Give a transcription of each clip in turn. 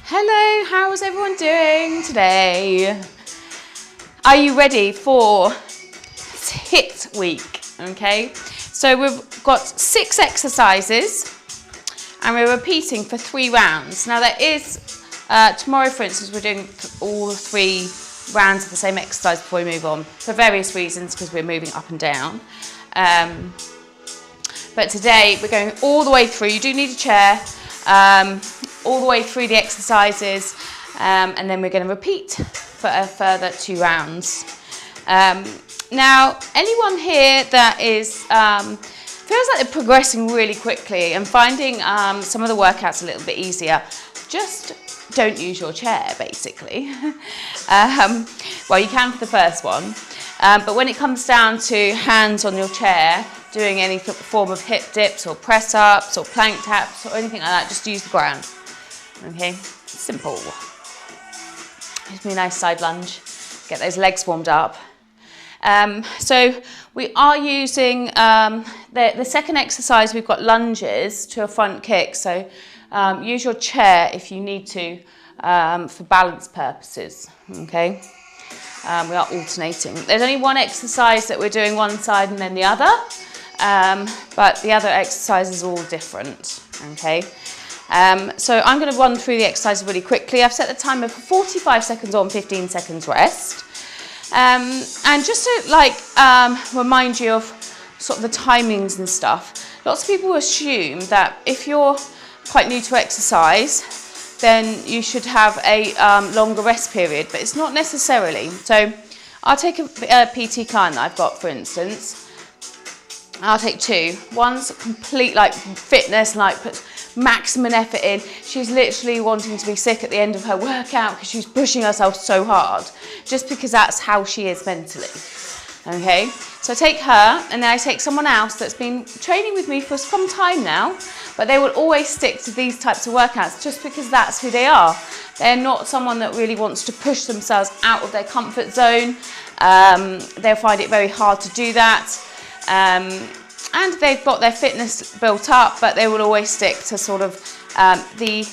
Hello, how's everyone doing today? Are you ready for HIIT week? Okay, so we've got 6 exercises and we're repeating for 3 rounds. Now there is, tomorrow for instance, we're doing all 3 rounds of the same exercise before we move on for various reasons because we're moving up and down. But today we're going all the way through. You do need a chair. All the way through the exercises, and then we're going to repeat for a further 2 rounds. Now, anyone here that is feels like they're progressing really quickly and finding some of the workouts a little bit easier, just don't use your chair, basically. Well, you can for the first one, but when it comes down to hands on your chair, doing any form of hip dips or press ups or plank taps or anything like that, just use the ground. Okay, simple. Gives me a nice side lunge, get those legs warmed up. So we are using the second exercise. We've got lunges to a front kick. So use your chair if you need to for balance purposes. Okay, we are alternating. There's only one exercise that we're doing one side and then the other, but the other exercise is all different. Okay. So I'm going to run through the exercises really quickly. I've set the timer for 45 seconds on, 15 seconds rest. And just to remind you of sort of the timings and stuff, lots of people assume that if you're quite new to exercise, then you should have a longer rest period, but it's not necessarily. So I'll take a PT client that I've got, for instance. I'll take 2. One's complete fitness, puts maximum effort in. She's literally wanting to be sick at the end of her workout because she's pushing herself so hard, just because that's how she is mentally. Okay, so I take her and then I take someone else that's been training with me for some time now, but they will always stick to these types of workouts just because that's who they are. They're not someone that really wants to push themselves out of their comfort zone. They'll find it very hard to do that. And they've got their fitness built up, but they will always stick to sort of the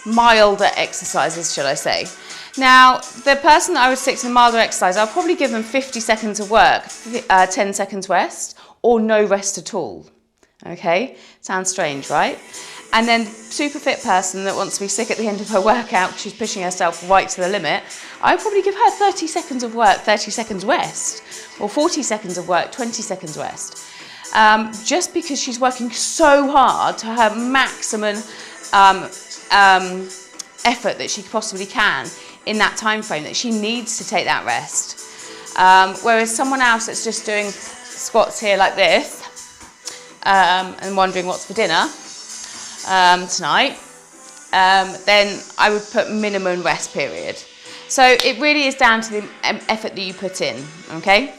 milder exercises, shall I say. Now, the person that I would stick to the milder exercise, I'll probably give them 50 seconds of work, 10 seconds rest, or no rest at all. Okay, sounds strange, right? And then super fit person that wants to be sick at the end of her workout, she's pushing herself right to the limit, I'd probably give her 30 seconds of work, 30 seconds rest, or 40 seconds of work, 20 seconds rest. Just because she's working so hard to her maximum effort that she possibly can in that time frame, that she needs to take that rest. Whereas someone else that's just doing squats here like this and wondering what's for dinner tonight, then I would put minimum rest period. So it really is down to the effort that you put in, okay?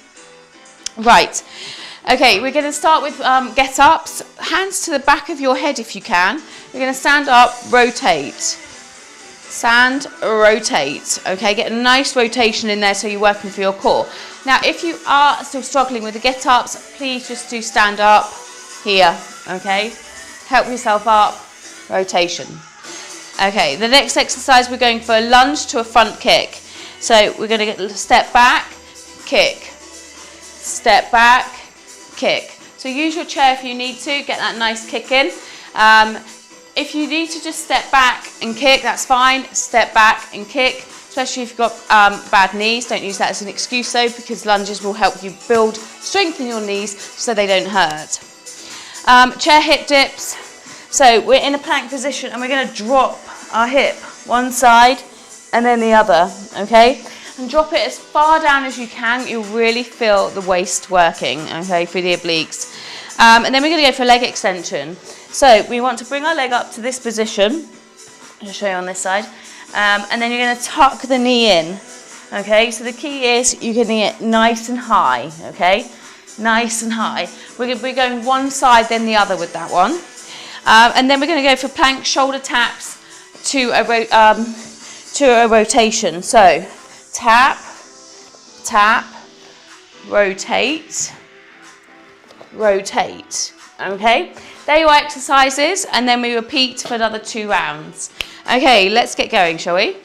Right. Okay, we're going to start with get-ups. Hands to the back of your head if you can. You're going to stand up, rotate. Stand, rotate. Okay, get a nice rotation in there so you're working for your core. Now, if you are still struggling with the get-ups, please just do stand up here, okay? Help yourself up, rotation. Okay, the next exercise, we're going for a lunge to a front kick. So we're going to step back, kick. Step back, kick. So use your chair if you need to, get that nice kick in. If you need to just step back and kick, that's fine. Step back and kick, especially if you've got bad knees. Don't use that as an excuse though, because lunges will help you build strength in your knees so they don't hurt. Chair hip dips. So we're in a plank position and we're going to drop our hip one side and then the other, okay? And drop it as far down as you can. You'll really feel the waist working, okay, through the obliques. And then we're going to go for a leg extension. So we want to bring our leg up to this position. I'll show you on this side. And then you're going to tuck the knee in, okay? So the key is you're getting it nice and high, okay? Nice and high. We're going one side, then the other with that one. And then we're going to go for plank shoulder taps to a rotation. So tap, tap, rotate, rotate. Okay, there are your exercises, and then we repeat for another 2 rounds. Okay, let's get going, shall we?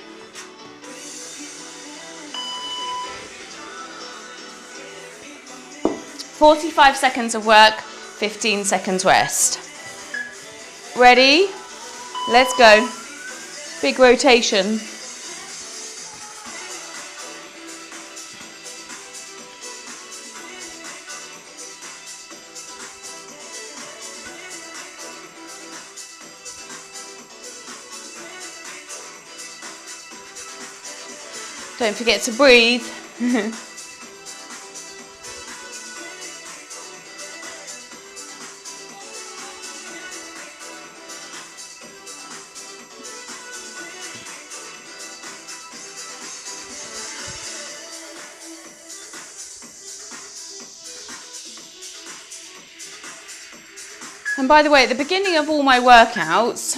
"45 seconds of work, 15 seconds rest." Ready? Let's go. Big rotation. Don't forget to breathe. And by the way, at the beginning of all my workouts,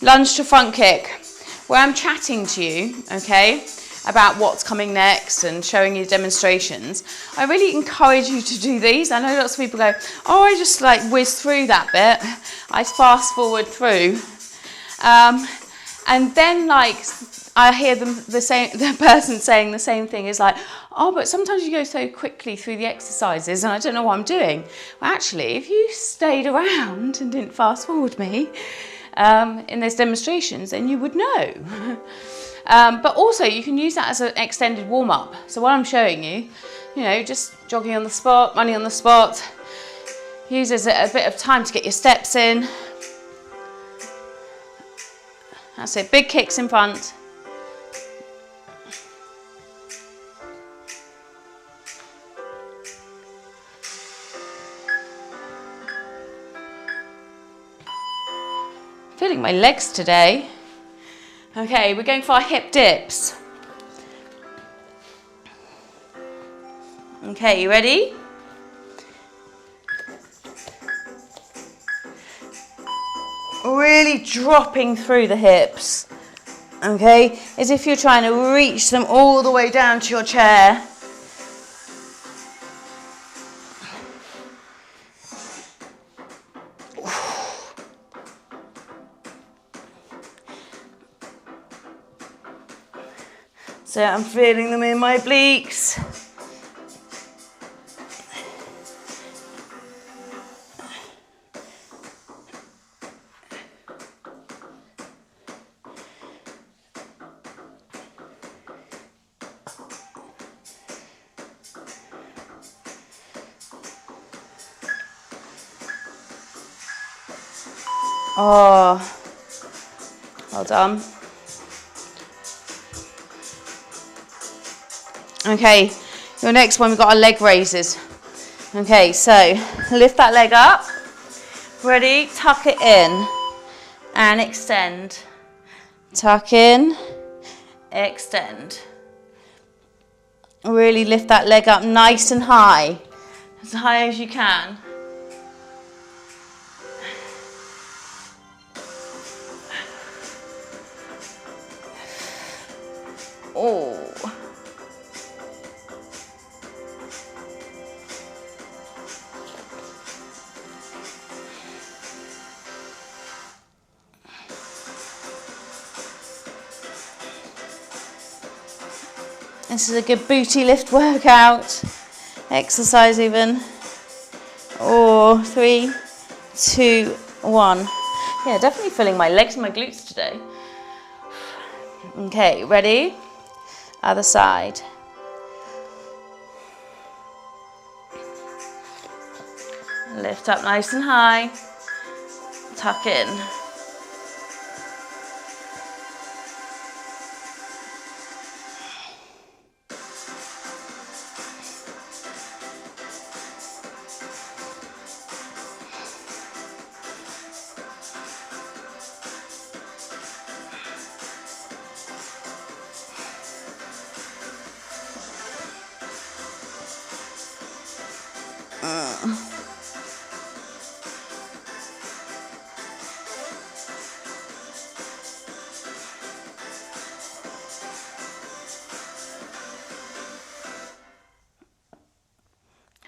lunge to front kick, where I'm chatting to you, okay, about what's coming next and showing you demonstrations. I really encourage you to do these. I know lots of people go, oh, I just like whiz through that bit. I fast forward through. And then like I hear the person saying the same thing is like, oh, but sometimes you go so quickly through the exercises and I don't know what I'm doing. Well, actually, if you stayed around and didn't fast forward me in those demonstrations, then you would know. But also you can use that as an extended warm-up. So while I'm showing you, just jogging on the spot, running on the spot, use as a bit of time to get your steps in. That's it, big kicks in front. Feeling my legs today. Okay, we're going for our hip dips. Okay, you ready? Really dropping through the hips. Okay, as if you're trying to reach them all the way down to your chair. So I'm feeling them in my obliques. Oh, well done. Okay, your next one, we've got our leg raises. Okay, so lift that leg up. Ready? Tuck it in and extend. Tuck in, extend. Really lift that leg up nice and high as you can. Oh. This is a good booty lift workout, exercise even. 3, 2, 1. Yeah, definitely feeling my legs and my glutes today. Okay, ready? Other side. Lift up nice and high. Tuck in.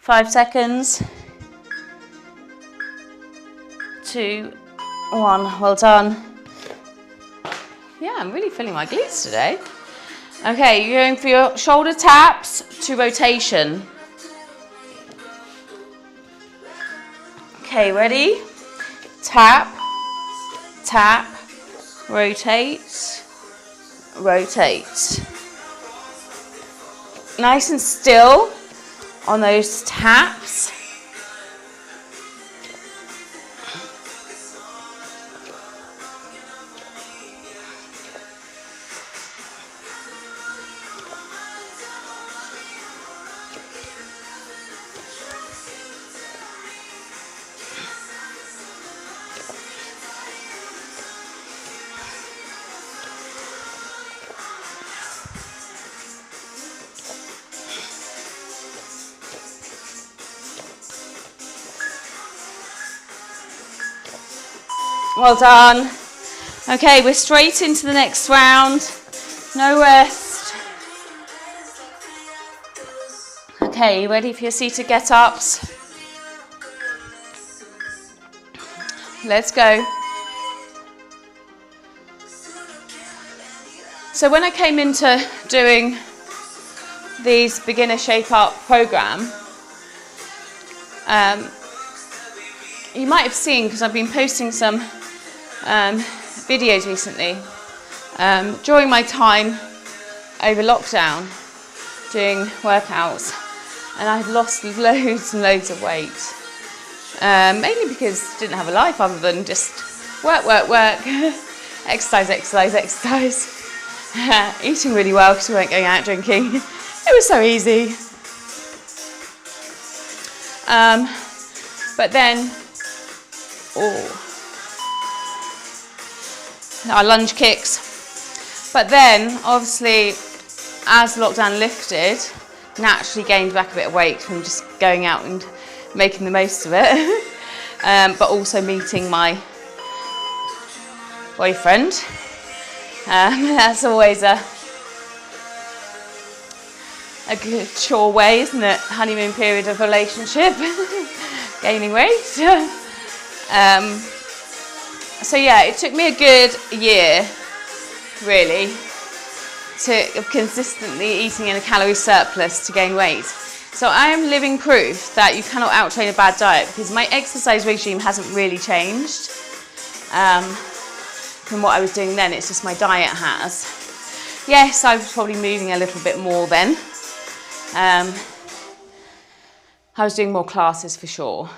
Five seconds. 2, 1. Well done. Yeah, I'm really feeling my glutes today. Okay, you're going for your shoulder taps to rotation. Okay, ready? Tap, tap, rotate, rotate. Nice and still on those taps. Well done. Okay, we're straight into the next round. No rest. Okay, you ready for your seated get-ups? Let's go. So when I came into doing these beginner shape up program, you might have seen, because I've been posting some videos recently, during my time over lockdown doing workouts, and I had lost loads and loads of weight, mainly because I didn't have a life other than just work, exercise, eating really well because we weren't going out drinking. It was so easy. But then, our lunge kicks. But then, obviously, as lockdown lifted, naturally gained back a bit of weight from just going out and making the most of it. But also meeting my boyfriend. That's always a good sure way, isn't it? Honeymoon period of relationship. Gaining weight. So yeah, it took me a good year, really, of consistently eating in a calorie surplus to gain weight. So I am living proof that you cannot out-train a bad diet, because my exercise regime hasn't really changed from what I was doing then. It's just my diet has. Yes, I was probably moving a little bit more then. I was doing more classes for sure,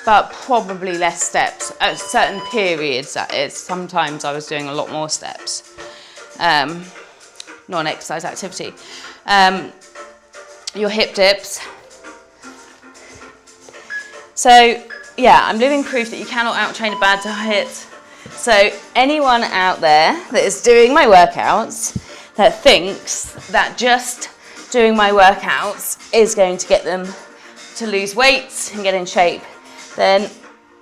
but probably less steps at certain periods. That is, sometimes I was doing a lot more steps, non-exercise activity. Your hip dips. So yeah, I'm living proof that you cannot out-train a bad diet. So anyone out there that is doing my workouts that thinks that just doing my workouts is going to get them to lose weight and get in shape, then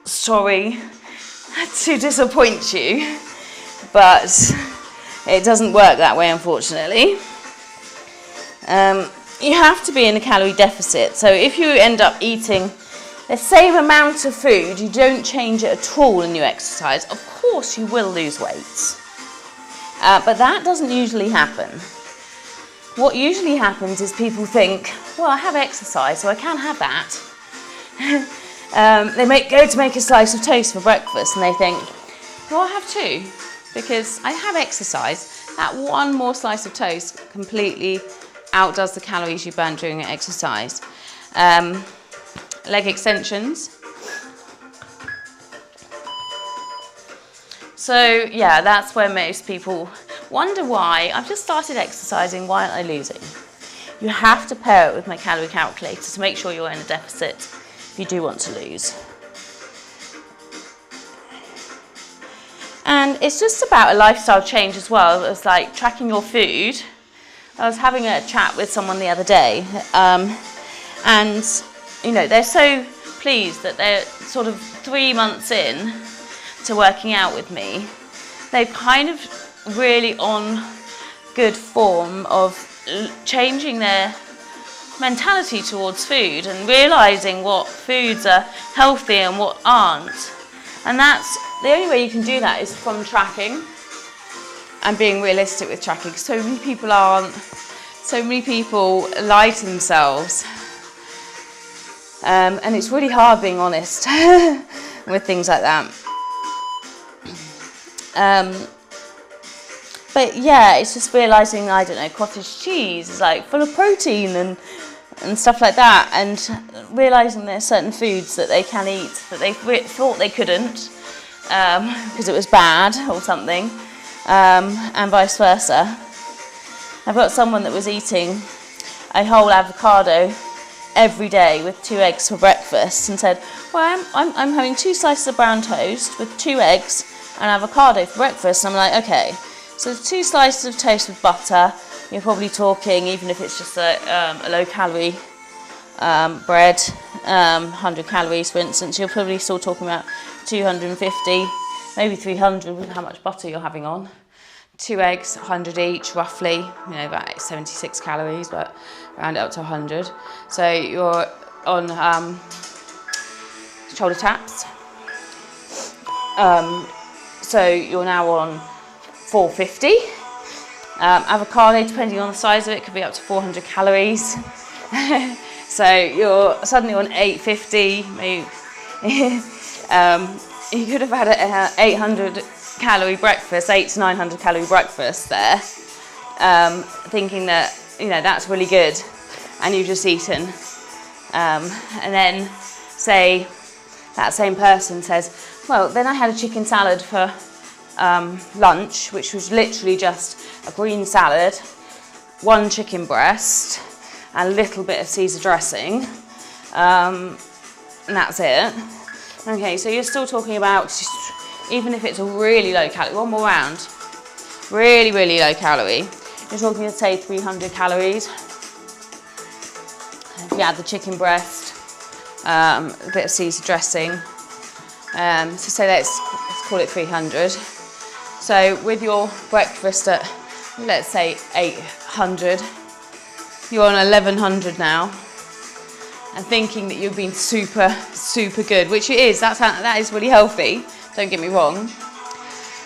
sorry to disappoint you, but it doesn't work that way, unfortunately. You have to be in a calorie deficit. So if you end up eating the same amount of food, you don't change it at all and you exercise, of course you will lose weight. But that doesn't usually happen. What usually happens is people think, well, I have exercise, so I can have that. They go to make a slice of toast for breakfast and they think, well, I have two, because I have exercise. That one more slice of toast completely outdoes the calories you burn during your exercise. Leg extensions. So yeah, that's where most people wonder why I've just started exercising, why aren't I losing? You have to pair it with my calorie calculator to make sure you're in a deficit if you do want to lose. And it's just about a lifestyle change as well. It's like tracking your food. I was having a chat with someone the other day, and you know, they're so pleased that they're sort of 3 months in to working out with me. They're kind of really on good form of changing their mentality towards food and realising what foods are healthy and what aren't. And that's the only way you can do that is from tracking and being realistic with tracking. So many people aren't. So many people lie to themselves. And it's really hard being honest with things like that. But yeah, it's just realising, I don't know, cottage cheese is like full of protein and stuff like that, and realising there's certain foods that they can eat that they thought they couldn't because it was bad or something, and vice versa. I've got someone that was eating a whole avocado every day with 2 eggs for breakfast and said, well, I'm having 2 slices of brown toast with 2 eggs and avocado for breakfast. And I'm like, okay, so 2 slices of toast with butter, you're probably talking, even if it's just a low-calorie bread, 100 calories, for instance, you're probably still talking about 250, maybe 300 with how much butter you're having on. 2 eggs, 100 each, roughly, about 76 calories, but round it up to 100. So you're on shoulder taps. So you're now on 450. Avocado, depending on the size of it, could be up to 400 calories. So you're suddenly on 850. Maybe you could have had an 800 calorie breakfast, 800 to 900 calorie breakfast there, thinking that that's really good, and you've just eaten, and then say that same person says, well, then I had a chicken salad for lunch, which was literally just a green salad, 1 chicken breast, and a little bit of Caesar dressing, and that's it. Okay, so you're still talking about, even if it's a really low calorie, one more round, really, really low calorie, you're talking, say, 300 calories. If you add the chicken breast, a bit of Caesar dressing, so say let's call it 300. So with your breakfast at, let's say, 800, you're on 1100 now, and thinking that you've been super, super good, which it is, that is really healthy, don't get me wrong.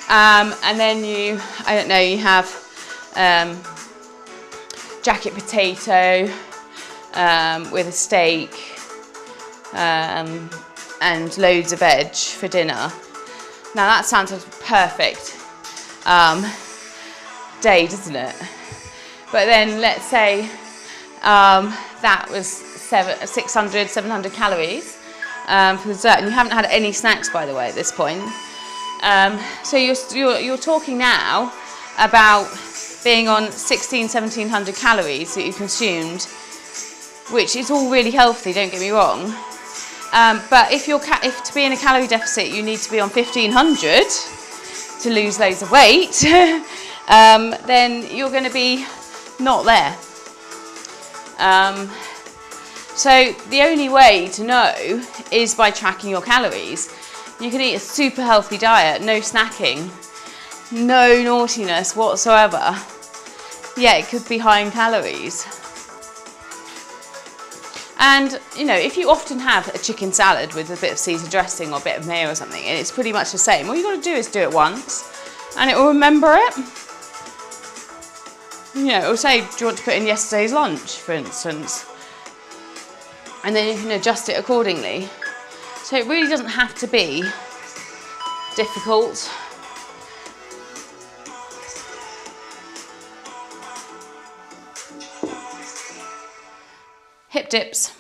And then you have jacket potato with a steak and loads of veg for dinner. Now that sounds like a perfect day, doesn't it? But then let's say that was 600, 700 calories for dessert, and you haven't had any snacks, by the way, at this point. So you're talking now about being on 1700 calories that you consumed, which is all really healthy, don't get me wrong. But if to be in a calorie deficit, you need to be on 1500 to lose loads of weight, then you're going to be not there. So the only way to know is by tracking your calories. You can eat a super healthy diet, no snacking, no naughtiness whatsoever. Yeah, it could be high in calories. And, if you often have a chicken salad with a bit of Caesar dressing or a bit of mayo or something, and it's pretty much the same, all you've got to do is do it once, and it will remember it. It will say, do you want to put in yesterday's lunch, for instance? And then you can adjust it accordingly. So it really doesn't have to be difficult. Hip dips.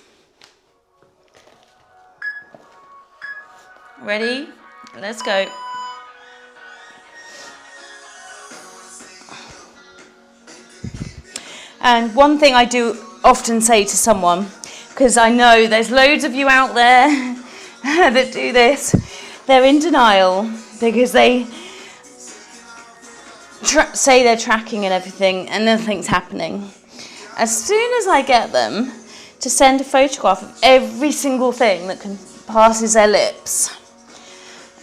Ready? Let's go. And one thing I do often say to someone, because I know there's loads of you out there that do this, they're in denial because they say they're tracking and everything and nothing's happening. As soon as I get them to send a photograph of every single thing that passes their lips,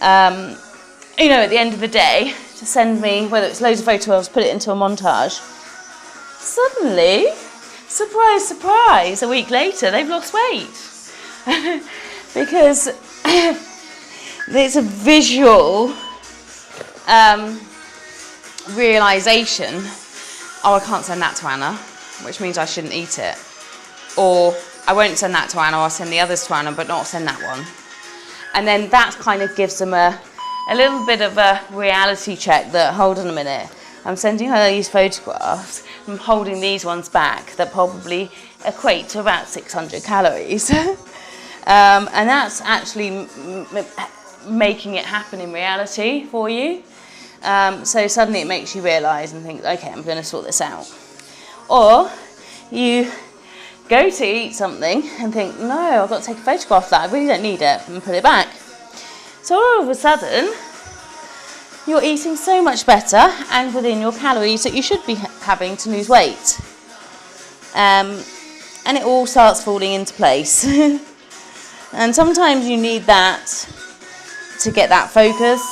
at the end of the day, to send me, whether it's loads of photos, put it into a montage, suddenly surprise, surprise, a week later, they've lost weight. Because there's a visual realization, oh, I can't send that to Anna, which means I shouldn't eat it. Or I won't send that to Anna, I'll send the others to Anna, but not send that one. And then that kind of gives them a little bit of a reality check that, hold on a minute, I'm sending her these photographs, I'm holding these ones back that probably equate to about 600 calories. And that's actually making it happen in reality for you. So suddenly it makes you realise and think, okay, I'm going to sort this out. Or you go to eat something and think, no, I've got to take a photograph of that, I really don't need it, and put it back. So all of a sudden, you're eating so much better and within your calories that you should be having to lose weight. And it all starts falling into place. And sometimes you need that to get that focus.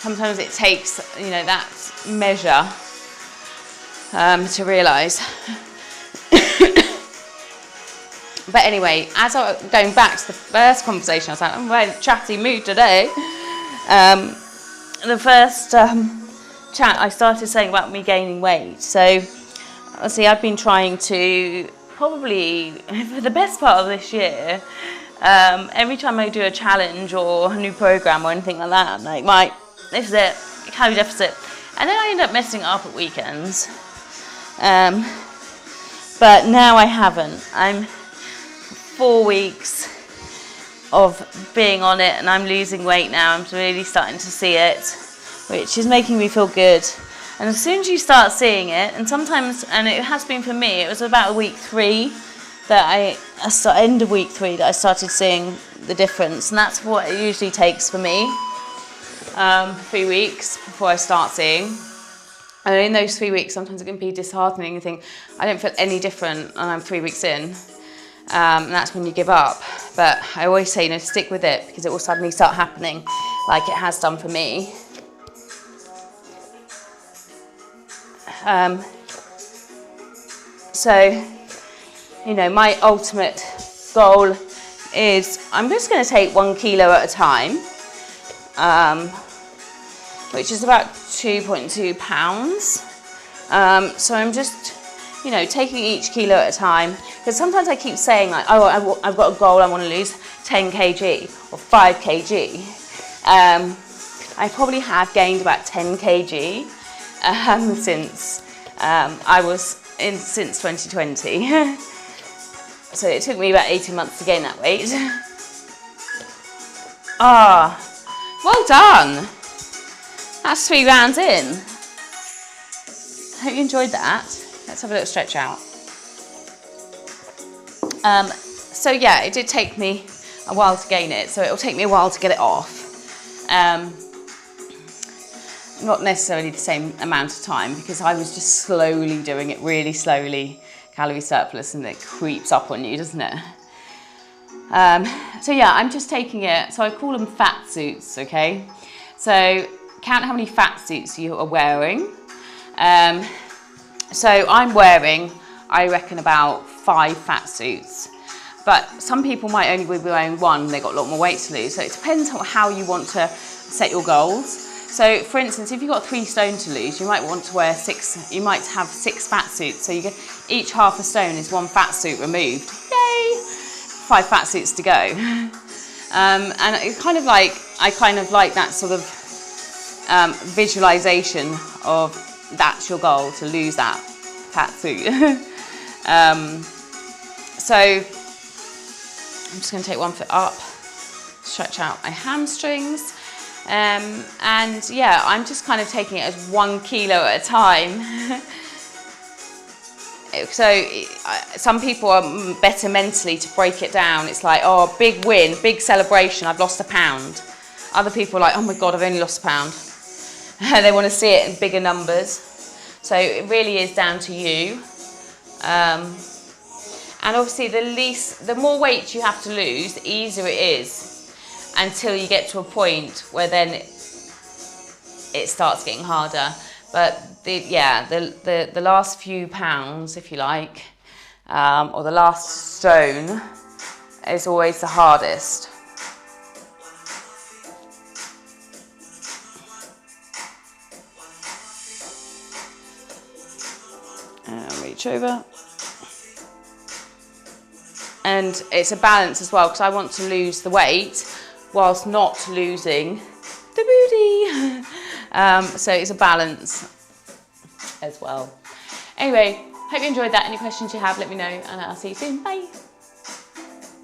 Sometimes it takes, that measure to realise. But anyway, as I was going back to the first conversation, I was like, I'm in a chatty mood today. The first chat, I started saying about me gaining weight. So, obviously, I've been trying to, probably for the best part of this year, every time I do a challenge or a new program or anything like that, I'm like, right, this is it, calorie deficit. And then I end up messing it up at weekends. But now I haven't. I'm 4 weeks of being on it and I'm losing weight now. I'm really starting to see it, which is making me feel good. And as soon as you start seeing it, and sometimes, and it has been for me, it was about week 3 that end of week 3 that I started seeing the difference. And that's what it usually takes for me, 3 weeks before I start seeing. And in those 3 weeks, sometimes it can be disheartening and think, I don't feel any different and I'm 3 weeks in. And that's when you give up. But I always say, stick with it because it will suddenly start happening like it has done for me. So, my ultimate goal is I'm just going to take 1 kilo at a time, which is about 2.2 pounds. So I'm just, taking each kilo at a time. Because sometimes I keep saying, like, oh, I've got a goal, I want to lose 10 kg or 5 kg. I probably have gained about 10 kg since since 2020. So it took me about 18 months to gain that weight. Well done. That's 3 rounds in. Hope you enjoyed that. Let's have a little stretch out. So yeah, it did take me a while to gain it, so it'll take me a while to get it off. Not necessarily the same amount of time because I was just slowly doing it, really slowly, calorie surplus, and it creeps up on you, doesn't it? So yeah, I'm just taking it, so I call them fat suits, okay? So count how many fat suits you are wearing. So I'm wearing, I reckon, about 5 fat suits. But some people might only be wearing 1, they've got a lot more weight to lose. So it depends on how you want to set your goals. So for instance, if you've got 3 stone to lose, you might want to wear 6, you might have 6 fat suits. So you get each half a stone is 1 fat suit removed. Yay! 5 fat suits to go. And it's kind of like, I kind of like that sort of visualization of that's your goal, to lose that fat suit. So I'm just going to take 1 foot up, stretch out my hamstrings. And yeah, I'm just kind of taking it as 1 kilo at a time. So some people are better mentally to break it down. It's like, oh, big win, big celebration, I've lost 1 pound. Other people are like, oh my God, I've only lost 1 pound. They want to see it in bigger numbers. So it really is down to you. And obviously the more weight you have to lose, the easier it is, until you get to a point where then it starts getting harder. But the last few pounds, if you like, or the last stone is always the hardest. And reach over. And it's a balance as well, because I want to lose the weight whilst not losing the booty. So it's a balance as well. Anyway, hope you enjoyed that. Any questions you have, let me know, and I'll see you soon. Bye.